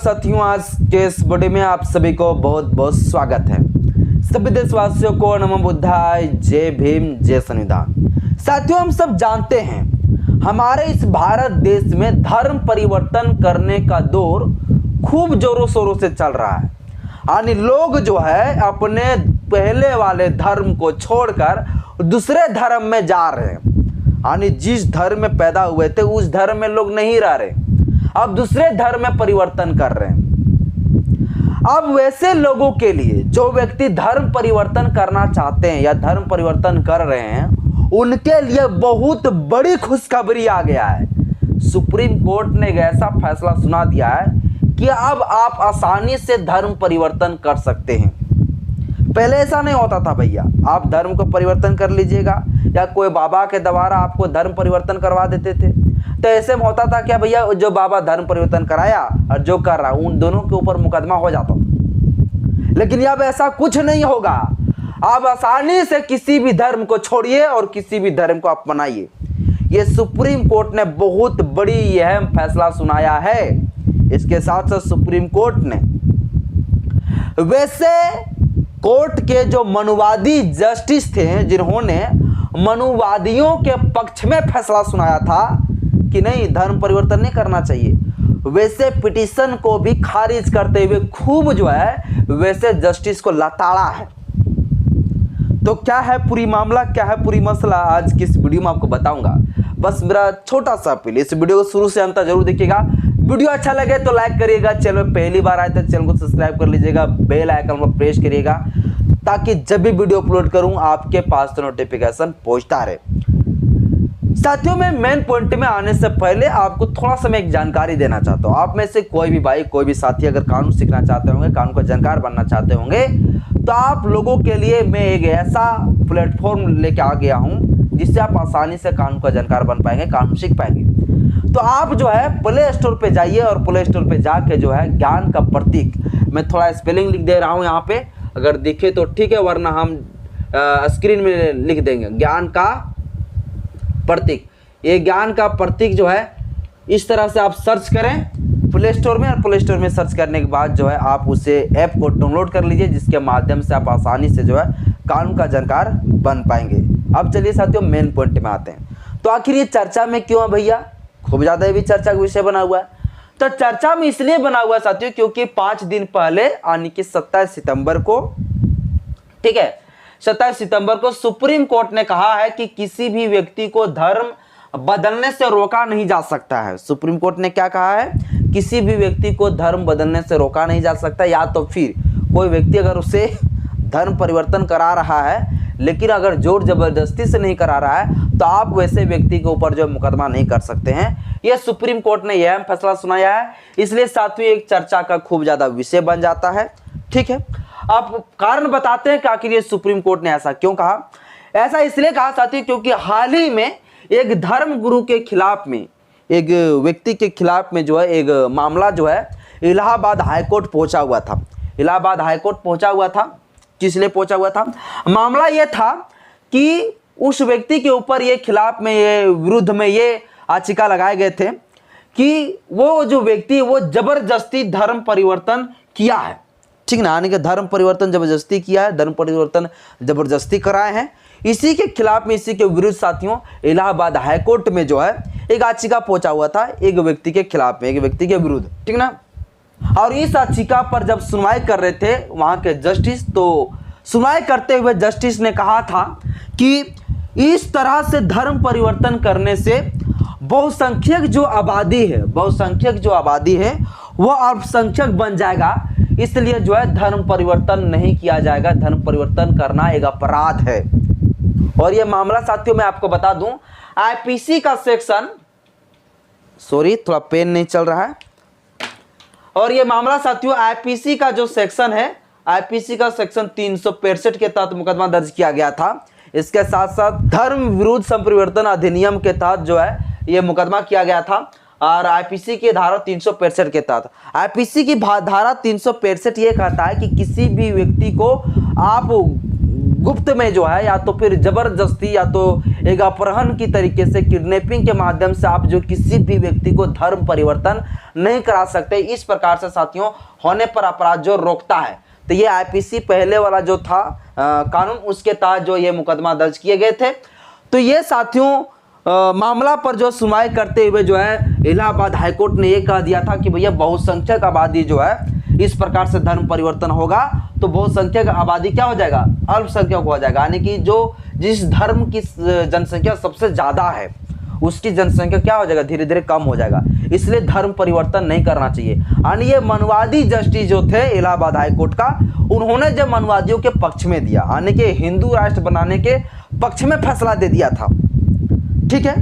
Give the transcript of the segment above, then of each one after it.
साथियों, आज के इस वीडियो में आप सभी को बहुत बहुत स्वागत है। सभी देशवासियों को नमो बुद्धाय, जय भीम, जय संविधान। साथियों, हम सब जानते हैं हमारे इस भारत देश में धर्म परिवर्तन करने का दौर खूब जोरों शोरों से चल रहा है। यानी लोग जो है अपने पहले वाले धर्म को छोड़कर दूसरे धर्म में जा रहे हैं। यानी जिस धर्म में पैदा हुए थे उस धर्म में लोग नहीं रह रहे, अब दूसरे धर्म में परिवर्तन कर रहे हैं। अब वैसे लोगों के लिए जो व्यक्ति धर्म परिवर्तन करना चाहते हैं या धर्म परिवर्तन कर रहे हैं, उनके लिए बहुत बड़ी खुशखबरी आ गया है। सुप्रीम कोर्ट ने एक ऐसा फैसला सुना दिया है कि अब आप आसानी से धर्म परिवर्तन कर सकते हैं। पहले ऐसा नहीं होता था भैया, आप धर्म को परिवर्तन कर लीजिएगा या कोई बाबा के द्वारा आपको धर्म परिवर्तन करवा देते थे। तो ऐसे में होता था क्या भैया, जो बाबा धर्म परिवर्तन कराया और जो कर रहा उन दोनों के ऊपर मुकदमा हो जाता था। लेकिन अब ऐसा कुछ नहीं होगा। आप आसानी से किसी भी धर्म को छोड़िए और किसी भी धर्म को अपनाइए। ये सुप्रीम कोर्ट ने बहुत बड़ी अहम फैसला सुनाया है। इसके साथ साथ सुप्रीम कोर्ट ने वैसे कोर्ट के जो मनुवादी जस्टिस थे, जिन्होंने मनुवादियों के पक्ष में फैसला सुनाया था कि नहीं धर्म परिवर्तन नहीं करना चाहिए, वैसे पिटीशन को भी खारिज करते हुए खूब जो है वैसे जस्टिस को लताड़ा है। तो क्या है पूरी मामला, क्या है पूरी मसला, आज की इस वीडियो में आपको बताऊंगा। बस मेरा छोटा सा अपील, इस वीडियो को शुरू से अंत तक जरूर देखिएगा। वीडियो अच्छा लगे तो लाइक करिएगा, चैनल में पहली बार आए तो चैनल को सब्सक्राइब कर लीजिएगा, बेल आइकन को प्रेस करिएगा ताकि जब भी वीडियो अपलोड करूं आपके पास तो नोटिफिकेशन पहुंचता रहे। साथियों, मैं मेन पॉइंट में आने से पहले आपको थोड़ा सा मैं एक जानकारी देना चाहता हूं। आप में से कोई भी भाई, कोई भी साथी अगर कानून सीखना चाहते होंगे, कानून का जानकार बनना चाहते होंगे, तो आप लोगों के लिए मैं एक ऐसा प्लेटफॉर्म लेके आ गया हूं जिससे आप आसानी से कानून का जानकार बन पाएंगे, कानून सीख पाएंगे। तो आप जो है प्ले स्टोर पे जाइए और प्ले स्टोर पे जाके जो है ज्ञान का प्रतीक, मैं थोड़ा स्पेलिंग लिख दे रहा हूं यहाँ पे, अगर दिखे तो ठीक है, वरना हम स्क्रीन में लिख देंगे ज्ञान का प्रतीक। ये ज्ञान का प्रतीक जो है इस तरह से आप सर्च करें प्ले स्टोर में, और प्ले स्टोर में सर्च करने के बाद जो है आप उसे ऐप को डाउनलोड कर लीजिए, जिसके माध्यम से आप आसानी से जो है कानून का जानकार बन पाएंगे। अब चलिए साथियों मेन पॉइंट में आते हैं। तो आखिर ये चर्चा में क्यों है भैया, खूब ज़्यादा ये भी चर्चा का विषय बना हुआ है। तो चर्चा में इसलिए बना हुआ है साथियों क्योंकि 5 दिन पहले यानी कि 27 सितंबर को, ठीक है, 27 सितंबर को सुप्रीम कोर्ट ने कहा है कि किसी भी व्यक्ति को धर्म बदलने से रोका नहीं जा सकता है। सुप्रीम कोर्ट ने क्या कहा है, किसी भी व्यक्ति को धर्म बदलने से रोका नहीं जा सकता, या तो फिर कोई व्यक्ति अगर उसे धर्म परिवर्तन करा रहा है लेकिन अगर जोर जबरदस्ती से नहीं करा रहा है तो आप वैसे व्यक्ति के ऊपर जो मुकदमा नहीं कर सकते हैं। यह सुप्रीम कोर्ट ने यह फैसला सुनाया है, इसलिए साथियों एक चर्चा का खूब ज्यादा विषय बन जाता है। ठीक है, आप कारण बताते हैं कि आखिर ये सुप्रीम कोर्ट ने ऐसा क्यों कहा। ऐसा इसलिए कहा साथियों क्योंकि हाल ही में एक धर्म गुरु के खिलाफ में, एक व्यक्ति के खिलाफ में जो है एक मामला जो है इलाहाबाद हाईकोर्ट पहुंचा हुआ था। इलाहाबाद हाईकोर्ट पहुंचा हुआ था, किस लिए पहुंचा हुआ था, मामला यह था कि उस व्यक्ति के ऊपर ये खिलाफ में, ये विरुद्ध में ये याचिका लगाए गए थे कि वो जो व्यक्ति वो जबरदस्ती धर्म परिवर्तन किया है। ठीक ना, यानी कि धर्म परिवर्तन जबरदस्ती किया है, धर्म परिवर्तन जबरदस्ती कराए हैं। इसी के खिलाफ में, इसी के विरुद्ध साथियों इलाहाबाद हाईकोर्ट में जो है एक याचिका पहुंचा हुआ था एक व्यक्ति के खिलाफ में, एक व्यक्ति के विरुद्ध, ठीक ना। और इस याचिका पर जब सुनवाई कर रहे थे वहां के जस्टिस, तो सुनवाई करते हुए जस्टिस ने कहा था कि इस तरह से धर्म परिवर्तन करने से बहुसंख्यक जो आबादी है, बहुसंख्यक जो आबादी है वो अल्पसंख्यक बन जाएगा, इसलिए जो है धर्म परिवर्तन नहीं किया जाएगा। धर्म परिवर्तन करना एक अपराध है। और यह मामला साथियों मैं आपको बता दूं, आईपीसी का सेक्शन, सॉरी थोड़ा पेन नहीं चल रहा है, और यह मामला साथियों आईपीसी का जो सेक्शन है, आईपीसी का सेक्शन 365 के तहत मुकदमा दर्ज किया गया था। इसके साथ साथ धर्म विरुद्ध संपरिवर्तन अधिनियम के तहत जो है यह मुकदमा किया गया था। और आईपीसी की धारा 365 के तहत, आईपीसी की धारा 365 ये कहता है कि किसी भी व्यक्ति को आप गुप्त में जो है या तो फिर जबरदस्ती या तो एक अपहरण की तरीके से, किडनैपिंग के माध्यम से आप जो किसी भी व्यक्ति को धर्म परिवर्तन नहीं करा सकते। इस प्रकार से साथियों होने पर अपराध जो रोकता है। तो ये आईपीसी पहले वाला जो था कानून, उसके तहत जो ये मुकदमा दर्ज किए गए थे। तो ये साथियों मामला पर जो सुनवाई करते हुए जो है इलाहाबाद हाईकोर्ट ने ये कह दिया था कि भैया बहुसंख्यक आबादी जो है इस प्रकार से धर्म परिवर्तन होगा तो बहुसंख्यक आबादी क्या हो जाएगा, अल्पसंख्यक हो जाएगा। यानी कि जो जिस धर्म की जनसंख्या सबसे ज्यादा है उसकी जनसंख्या क्या हो जाएगा, धीरे धीरे कम हो जाएगा। इसलिए धर्म परिवर्तन नहीं करना चाहिए। यानी ये मनुवादी जस्टिस जो थे इलाहाबाद हाईकोर्ट का, उन्होंने जब मनुवादियों के पक्ष में दिया, यानी कि हिंदू राष्ट्र बनाने के पक्ष में फैसला दे दिया था, ठीक है।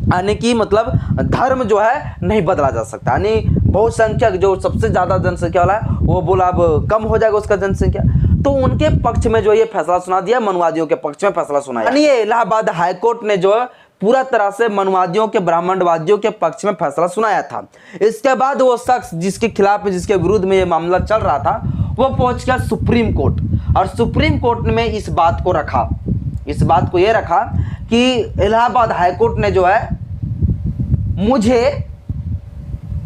यानी कि मतलब धर्म जो है नहीं बदला जा सकता। यानी बहुसंख्यक जो सबसे ज्यादा जनसंख्या वाला है वो बोला अब कम हो जाएगा उसका जनसंख्या, तो उनके पक्ष में जो ये फैसला सुना दिया, मनुवादियों के पक्ष में फैसला सुनाया। यानी ये इलाहाबाद हाईकोर्ट ने जो पूरा तरह से मनुवादियों के, ब्राह्मणवादियों के पक्ष में फैसला सुनाया था। इसके बाद वो शख्स जिसके खिलाफ, जिसके विरुद्ध में ये मामला चल रहा था, वो पहुंच गया सुप्रीम कोर्ट। और सुप्रीम कोर्ट में इस बात को रखा, इस बात को ये रखा कि इलाहाबाद हाईकोर्ट ने जो है मुझे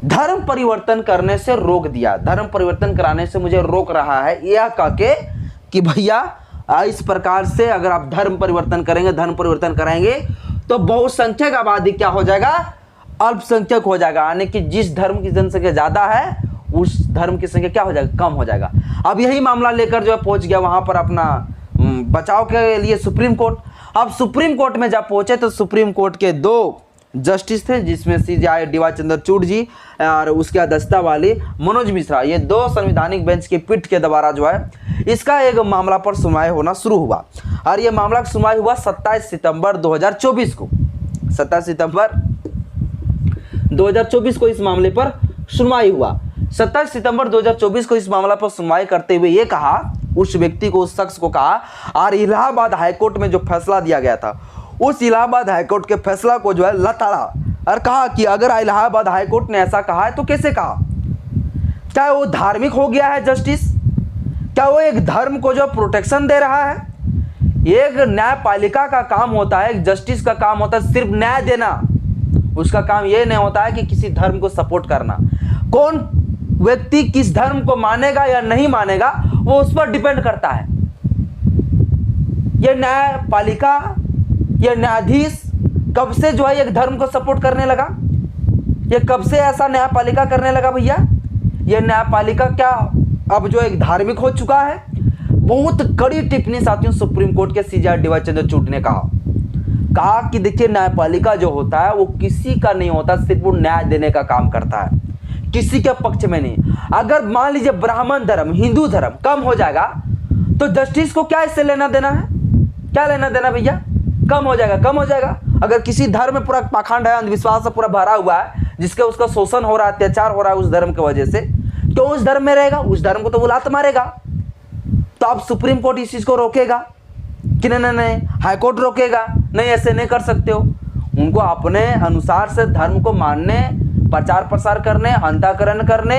धर्म परिवर्तन करने से रोक दिया, धर्म परिवर्तन कराने से मुझे रोक रहा है, यह कह के कि भैया इस प्रकार से अगर आप धर्म परिवर्तन करेंगे, धर्म परिवर्तन कराएंगे तो बहुसंख्यक आबादी क्या हो जाएगा, अल्पसंख्यक हो जाएगा। यानी कि जिस धर्म की जनसंख्या ज्यादा है उस धर्म की संख्या क्या हो जाएगा, कम हो जाएगा। अब यही मामला लेकर जो है पहुंच गया वहां पर अपना बचाव के लिए सुप्रीम कोर्ट। अब सुप्रीम कोर्ट में जब पहुंचे तो सुप्रीम कोर्ट के दो जस्टिस थे, जिसमें CJI DY चंद्रचूड़ जी और उसके अध्यक्षता वाली मनोज मिश्रा, ये दो संवैधानिक बेंच की पीठ के द्वारा जो है इसका एक मामला पर सुनवाई होना शुरू हुआ। और ये मामला की सुनवाई हुआ 27 सितंबर 2024 को, 27 सितंबर 2024 को इस मामले पर सुनवाई हुआ। 27 सितंबर 2024 को इस मामला पर सुनवाई करते हुए ये कहा, उस व्यक्ति को, उस शख्स को कहा, और इलाहाबाद हाईकोर्ट में जो फैसला दिया गया था उस इलाहाबाद हाईकोर्ट के फैसला को जो है लताड़ा और कहा कि अगर इलाहाबाद हाईकोर्ट ने ऐसा कहा है तो कैसे कहा, क्या वो धार्मिक हो गया है जस्टिस, क्या वो एक धर्म को जो प्रोटेक्शन दे रहा है। एक न्यायपालिका का काम होता है, एक जस्टिस का काम होता है सिर्फ न्याय देना, उसका काम ये नहीं होता है कि किसी धर्म को सपोर्ट करना। कौन व्यक्ति किस धर्म को मानेगा या नहीं मानेगा वो उस पर डिपेंड करता है। ये न्यायपालिका, ये न्यायाधीश कब से जो है एक धर्म को सपोर्ट करने लगा, ये कब से ऐसा न्यायपालिका करने लगा भैया। ये न्यायपालिका क्या अब जो एक धार्मिक हो चुका है। बहुत कड़ी टिप्पणी साथियों सुप्रीम कोर्ट के CJI DY चंद्रचूड़ ने कहा कि देखिए न्यायपालिका जो होता है वो किसी का नहीं होता, सिर्फ वो न्याय देने का काम करता है, किसी के पक्ष में नहीं। अगर मान लीजिए ब्राह्मण धर्म, हिंदू धर्म कम हो जाएगा तो जस्टिस को क्या इससे लेना देना है, क्या लेना देना भैया, कम हो जाएगा, कम हो जाएगा। अगर किसी धर्म में पूरा पाखंड है, अंधविश्वास से पूरा भरा हुआ है, जिसके उसका शोषण हो रहा है, अत्याचार हो रहा है उस धर्म की वजह से, क्यों उस धर्म में रहेगा, उस धर्म को तो वो लात मारेगा। तो अब सुप्रीम कोर्ट इस चीज को रोकेगा कि नहीं नहीं नहीं, हाई कोर्ट रोकेगा, नहीं ऐसे नहीं कर सकते हो। उनको अपने अनुसार से धर्म को मानने, प्रचार प्रसार करने, अंतःकरण करने,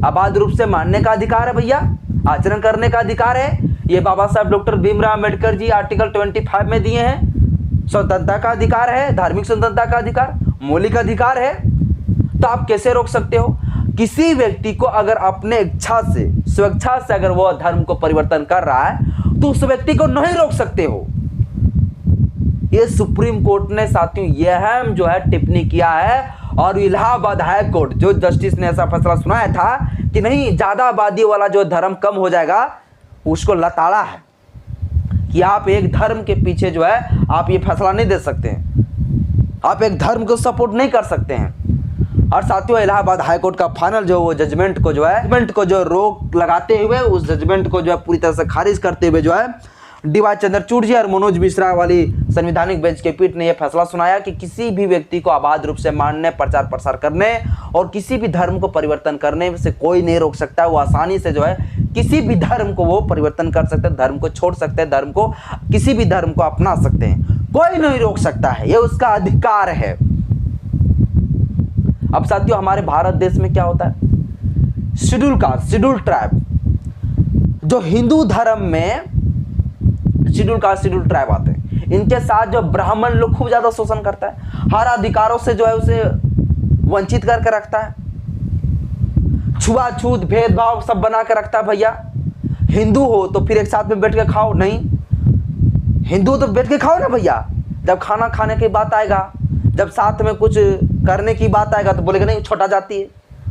अबाध रूप से मानने का अधिकार है भैया, आचरण करने का अधिकार है। ये बाबा साहब डॉक्टर भीमराव अम्बेडकर जी आर्टिकल 25 में दिए हैं। स्वतंत्रता का अधिकार है, धार्मिक स्वतंत्रता का अधिकार, मौलिक अधिकार है। तो आप कैसे रोक सकते हो किसी व्यक्ति को, अगर अपने इच्छा से, स्वेच्छा से अगर वह धर्म को परिवर्तन कर रहा है तो उस व्यक्ति को नहीं रोक सकते हो। ये सुप्रीम कोर्ट ने साथियों यह जो है टिप्पणी किया है। और इलाहाबाद हाई कोर्ट जो जस्टिस ने ऐसा फैसला सुनाया था कि नहीं ज्यादा आबादी वाला जो धर्म कम हो जाएगा, उसको लताड़ा है कि आप एक धर्म के पीछे जो है आप ये फैसला नहीं दे सकते हैं, आप एक धर्म को सपोर्ट नहीं कर सकते हैं। और साथियों इलाहाबाद हाईकोर्ट का फाइनल जो वो जजमेंट को जो है, जजमेंट को जो रोक लगाते हुए, उस जजमेंट को जो है पूरी तरह से खारिज करते हुए जो है DY चंद्रचूड़ जी और मनोज मिश्रा वाली संवैधानिक बेंच के पीठ ने यह फैसला सुनाया कि किसी भी व्यक्ति को अबाध रूप से मानने, प्रचार प्रसार करने और किसी भी धर्म को परिवर्तन करने से कोई नहीं रोक सकता। वो आसानी से जो है किसी भी धर्म को वो परिवर्तन कर सकते हैं, धर्म को छोड़ सकते हैं, धर्म को, किसी भी धर्म को अपना सकते हैं, कोई नहीं रोक सकता है, ये उसका अधिकार है। अब साथियों हमारे भारत देश में क्या होता है, शेड्यूल कास्ट, शेड्यूल ट्राइब, जो हिंदू धर्म में शेड्यूल कास्ट, शेड्यूल ट्राइब आते हैं, इनके साथ जो ब्राह्मण लोग खूब ज्यादा शोषण करता है, हर अधिकारों से जो है उसे वंचित करके रखता है, छुआछूत भेदभाव सब बना के रखता है। भैया हिंदू हो तो फिर एक साथ में बैठ के खाओ, नहीं हिंदू तो बैठ के खाओ ना भैया। जब खाना खाने की बात आएगा, जब साथ में कुछ करने की बात आएगा तो बोलेगा नहीं छोटा जाति है,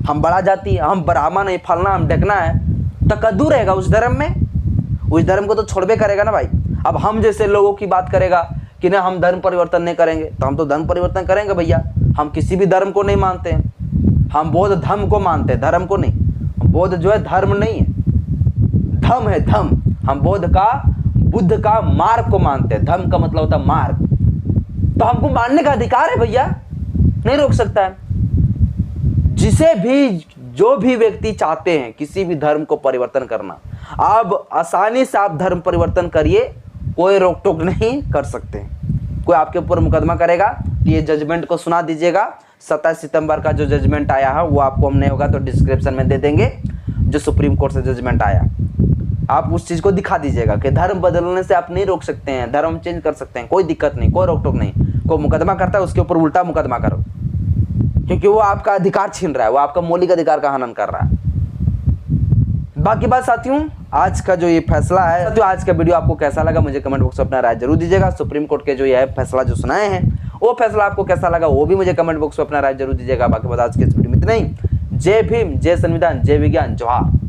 हम बड़ा जाति है, हम ब्राह्मण है, फलना हम ढकना है, तो कद्दू रहेगा उस धर्म में, उस धर्म को तो छोड़बे करेगा ना भाई। अब हम जैसे लोगों की बात करेगा कि ना हम धर्म परिवर्तन नहीं करेंगे, तो हम तो धर्म परिवर्तन करेंगे भैया। हम किसी भी धर्म को नहीं मानते हैं, हम बौद्ध धर्म को मानते हैं, धर्म को नहीं। बौद्ध जो है धर्म नहीं है, धम है धम। हम बुद्ध का मार्ग को मानते हैं, धर्म का मतलब होता है मार्ग। तो हमको मानने का अधिकार है भैया, नहीं रोक सकता है। जिसे भी जो भी व्यक्ति चाहते हैं किसी भी धर्म को परिवर्तन करना, अब आसानी से आप धर्म परिवर्तन करिए, कोई रोक टोक नहीं कर सकते। कोई आपके ऊपर मुकदमा करेगा तो ये जजमेंट को सुना दीजिएगा। 27 सितंबर का जो जजमेंट आया है वो आपको हम नहीं होगा तो डिस्क्रिप्शन में दे देंगे, जो सुप्रीम कोर्ट से जजमेंट आया, आप उस चीज को दिखा दीजिएगा कि धर्म बदलने से आप नहीं रोक सकते हैं, धर्म चेंज कर सकते हैं, कोई दिक्कत नहीं, कोई रोक टोक नहीं। कोई मुकदमा करता है उसके ऊपर उल्टा मुकदमा करो, क्योंकि वो आपका अधिकार छीन रहा है, वो आपका मौलिक अधिकार का हनन कर रहा है। बाकी बात साथियों, आज का जो ये फैसला है, साथियों आज का वीडियो आपको कैसा लगा मुझे कमेंट बॉक्स में अपना राय जरूर दीजिएगा। सुप्रीम कोर्ट के जो ये फैसला जो सुनाए हैं वो फैसला आपको कैसा लगा वो भी मुझे कमेंट बॉक्स में अपना राय जरूर दीजिएगा। बाकी बात आज के इस वीडियो में इतना ही। जय भीम, जय संविधान, जय विज्ञान, जोहार।